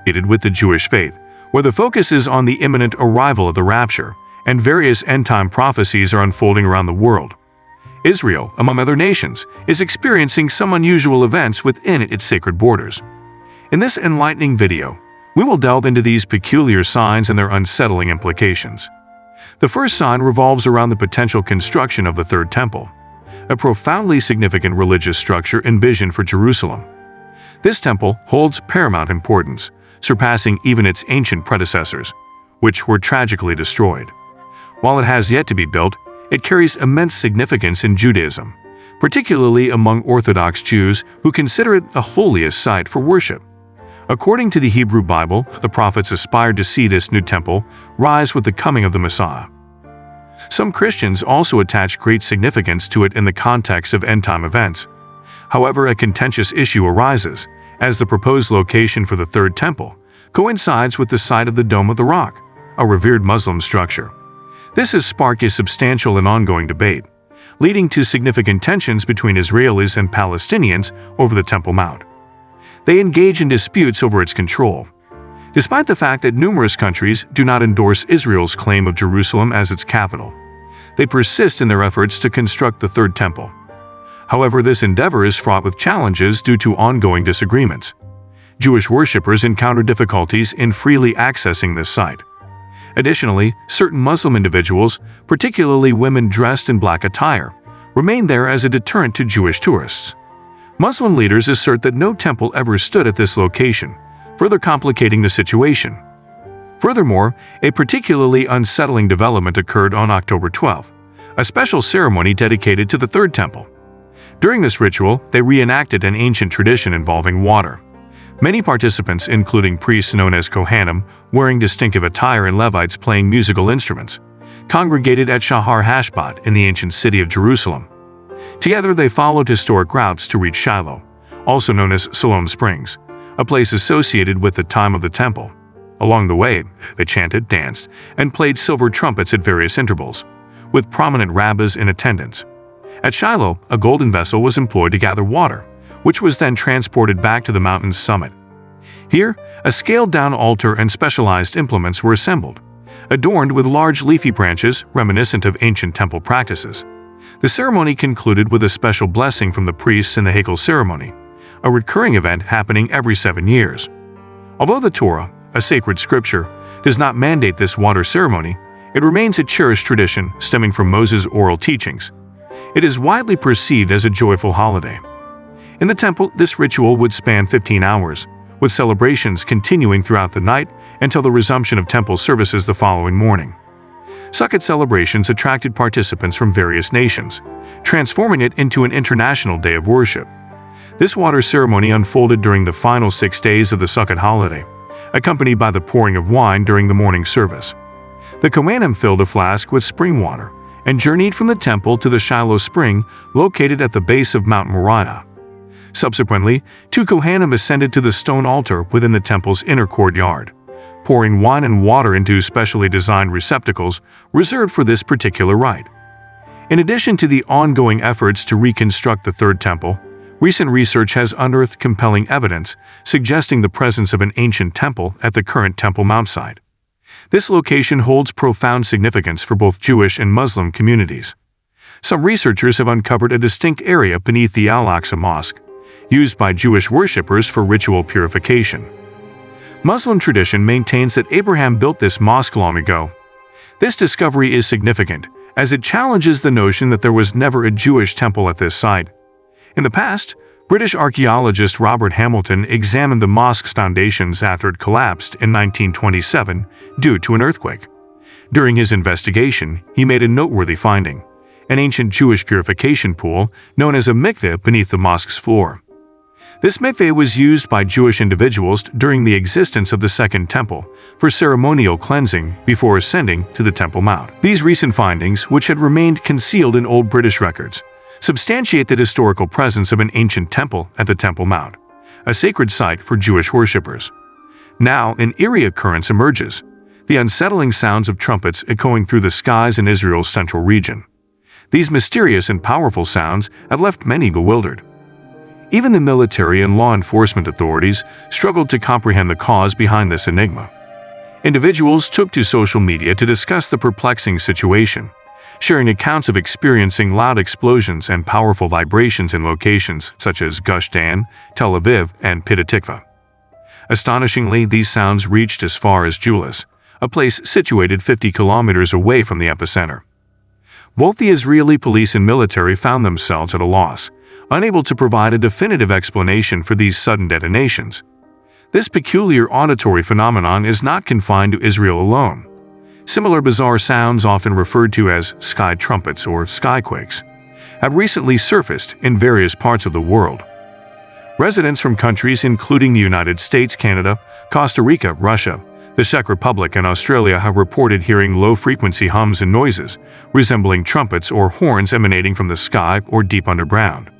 with the Jewish faith, where the focus is on the imminent arrival of the rapture, and various end-time prophecies are unfolding around the world. Israel, among other nations, is experiencing some unusual events within its sacred borders. In this enlightening video, we will delve into these peculiar signs and their unsettling implications. The first sign revolves around the potential construction of the Third Temple, a profoundly significant religious structure envisioned for Jerusalem. This temple holds paramount importance, surpassing even its ancient predecessors, which were tragically destroyed. While it has yet to be built, it carries immense significance in Judaism, particularly among Orthodox Jews who consider it the holiest site for worship. According to the Hebrew Bible, the prophets aspired to see this new temple rise with the coming of the Messiah. Some Christians also attach great significance to it in the context of end-time events. However, a contentious issue arises, as the proposed location for the Third Temple coincides with the site of the Dome of the Rock, a revered Muslim structure. This has sparked a substantial and ongoing debate, leading to significant tensions between Israelis and Palestinians over the Temple Mount. They engage in disputes over its control. Despite the fact that numerous countries do not endorse Israel's claim of Jerusalem as its capital, they persist in their efforts to construct the Third Temple. However, this endeavor is fraught with challenges due to ongoing disagreements. Jewish worshippers encounter difficulties in freely accessing this site. Additionally, certain Muslim individuals, particularly women dressed in black attire, remain there as a deterrent to Jewish tourists. Muslim leaders assert that no temple ever stood at this location, further complicating the situation. Furthermore, a particularly unsettling development occurred on October 12, a special ceremony dedicated to the Third Temple. During this ritual, they reenacted an ancient tradition involving water. Many participants, including priests known as Kohanim, wearing distinctive attire and Levites playing musical instruments, congregated at Shahar Hashbaz in the ancient city of Jerusalem. Together, they followed historic routes to reach Shiloh, also known as Siloam Springs, a place associated with the time of the temple. Along the way, they chanted, danced, and played silver trumpets at various intervals, with prominent rabbis in attendance. At Shiloh, a golden vessel was employed to gather water, which was then transported back to the mountain's summit. Here, a scaled-down altar and specialized implements were assembled, adorned with large leafy branches reminiscent of ancient temple practices. The ceremony concluded with a special blessing from the priests in the Hakel ceremony, a recurring event happening every 7 years. Although the Torah, a sacred scripture, does not mandate this water ceremony, it remains a cherished tradition stemming from Moses' oral teachings. It is widely perceived as a joyful holiday. In the temple, this ritual would span 15 hours, with celebrations continuing throughout the night until the resumption of temple services the following morning. Sukkot celebrations attracted participants from various nations, transforming it into an international day of worship. This water ceremony unfolded during the final 6 days of the Sukkot holiday, accompanied by the pouring of wine during the morning service. The Kohanim filled a flask with spring water and journeyed from the temple to the Shiloh spring located at the base of Mount Moriah. Subsequently, 2 Kohanim ascended to the stone altar within the temple's inner courtyard, pouring wine and water into specially designed receptacles reserved for this particular rite. In addition to the ongoing efforts to reconstruct the Third Temple, recent research has unearthed compelling evidence suggesting the presence of an ancient temple at the current Temple Mount site. This location holds profound significance for both Jewish and Muslim communities. Some researchers have uncovered a distinct area beneath the Al-Aqsa Mosque, used by Jewish worshippers for ritual purification. Muslim tradition maintains that Abraham built this mosque long ago. This discovery is significant, as it challenges the notion that there was never a Jewish temple at this site. In the past, British archaeologist Robert Hamilton examined the mosque's foundations after it collapsed in 1927 due to an earthquake. During his investigation, he made a noteworthy finding: an ancient Jewish purification pool known as a mikveh beneath the mosque's floor. This mikveh was used by Jewish individuals during the existence of the Second Temple for ceremonial cleansing before ascending to the Temple Mount. These recent findings, which had remained concealed in old British records, substantiate the historical presence of an ancient temple at the Temple Mount, a sacred site for Jewish worshippers. Now, an eerie occurrence emerges: the unsettling sounds of trumpets echoing through the skies in Israel's central region. These mysterious and powerful sounds have left many bewildered. Even the military and law enforcement authorities struggled to comprehend the cause behind this enigma. Individuals took to social media to discuss the perplexing situation, sharing accounts of experiencing loud explosions and powerful vibrations in locations such as Gush Dan, Tel Aviv, and Petah Tikva. Astonishingly, these sounds reached as far as Julis, a place situated 50 kilometers away from the epicenter. Both the Israeli police and military found themselves at a loss, unable to provide a definitive explanation for these sudden detonations. This peculiar auditory phenomenon is not confined to Israel alone. Similar bizarre sounds, often referred to as sky trumpets or skyquakes, have recently surfaced in various parts of the world. Residents from countries including the United States, Canada, Costa Rica, Russia, the Czech Republic, and Australia have reported hearing low-frequency hums and noises, resembling trumpets or horns emanating from the sky or deep underground.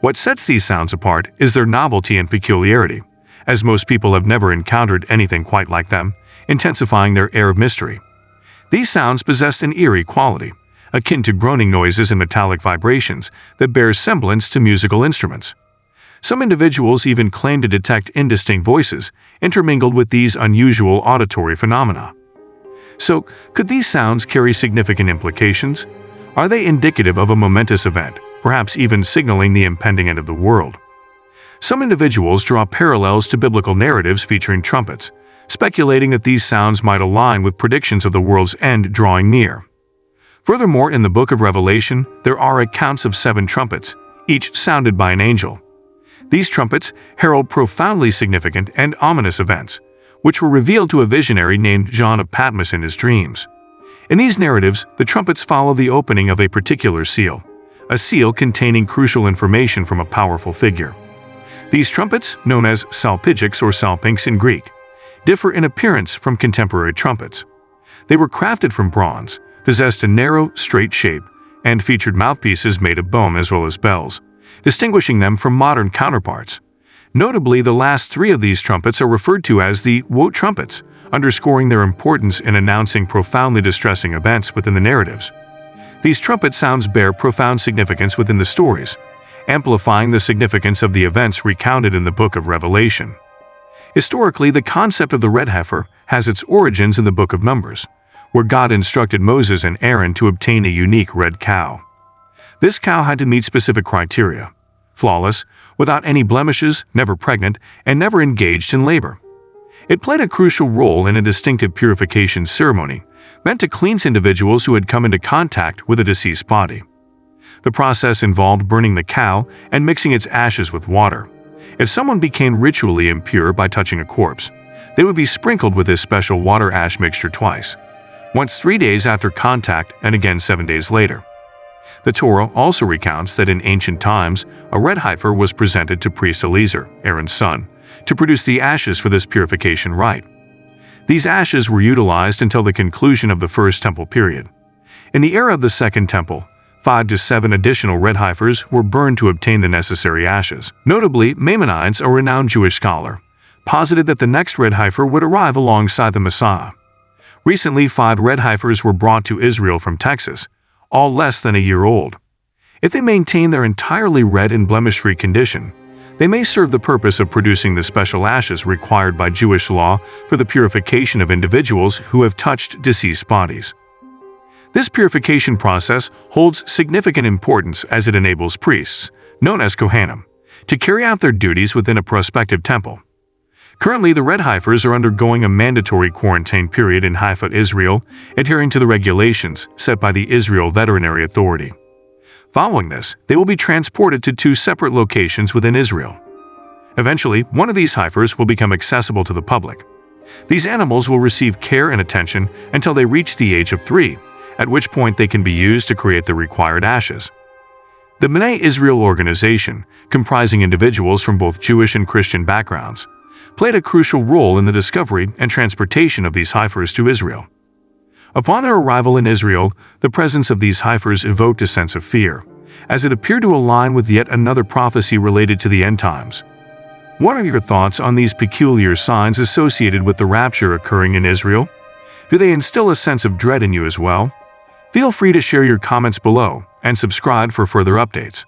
What sets these sounds apart is their novelty and peculiarity, as most people have never encountered anything quite like them, intensifying their air of mystery. These sounds possess an eerie quality, akin to groaning noises and metallic vibrations that bear semblance to musical instruments. Some individuals even claim to detect indistinct voices intermingled with these unusual auditory phenomena. So, could these sounds carry significant implications? Are they indicative of a momentous event, perhaps even signaling the impending end of the world? Some individuals draw parallels to biblical narratives featuring trumpets, speculating that these sounds might align with predictions of the world's end drawing near. Furthermore, in the book of Revelation, there are accounts of 7 trumpets, each sounded by an angel. These trumpets herald profoundly significant and ominous events, which were revealed to a visionary named John of Patmos in his dreams. In these narratives, the trumpets follow the opening of a particular seal, a seal containing crucial information from a powerful figure. These trumpets, known as salpigics or salpinx in Greek, differ in appearance from contemporary trumpets. They were crafted from bronze, possessed a narrow, straight shape, and featured mouthpieces made of bone as well as bells, distinguishing them from modern counterparts. Notably, the last 3 of these trumpets are referred to as the woe trumpets, underscoring their importance in announcing profoundly distressing events within the narratives. These trumpet sounds bear profound significance within the stories, amplifying the significance of the events recounted in the book of Revelation. Historically, the concept of the red heifer has its origins in the book of Numbers, where God instructed Moses and Aaron to obtain a unique red cow. This cow had to meet specific criteria: flawless, without any blemishes, never pregnant, and never engaged in labor. It played a crucial role in a distinctive purification ceremony meant to cleanse individuals who had come into contact with a deceased body. The process involved burning the cow and mixing its ashes with water. If someone became ritually impure by touching a corpse, they would be sprinkled with this special water-ash mixture twice, once 3 days after contact and again 7 days later. The Torah also recounts that in ancient times, a red heifer was presented to priest Eleazar, Aaron's son, to produce the ashes for this purification rite. These ashes were utilized until the conclusion of the First Temple period. In the era of the Second Temple, 5 to 7 additional red heifers were burned to obtain the necessary ashes. Notably, Maimonides, a renowned Jewish scholar, posited that the next red heifer would arrive alongside the Messiah. Recently, 5 red heifers were brought to Israel from Texas, all less than a year old. If they maintain their entirely red and blemish-free condition, they may serve the purpose of producing the special ashes required by Jewish law for the purification of individuals who have touched deceased bodies. This purification process holds significant importance as it enables priests, known as Kohanim, to carry out their duties within a prospective temple. Currently, the red heifers are undergoing a mandatory quarantine period in Haifa, Israel, adhering to the regulations set by the Israel Veterinary Authority. Following this, they will be transported to 2 separate locations within Israel. Eventually, one of these heifers will become accessible to the public. These animals will receive care and attention until they reach the age of 3, at which point they can be used to create the required ashes. The B'nai Israel organization, comprising individuals from both Jewish and Christian backgrounds, played a crucial role in the discovery and transportation of these heifers to Israel. Upon their arrival in Israel, the presence of these heifers evoked a sense of fear, as it appeared to align with yet another prophecy related to the end times. What are your thoughts on these peculiar signs associated with the rapture occurring in Israel? Do they instill a sense of dread in you as well? Feel free to share your comments below and subscribe for further updates.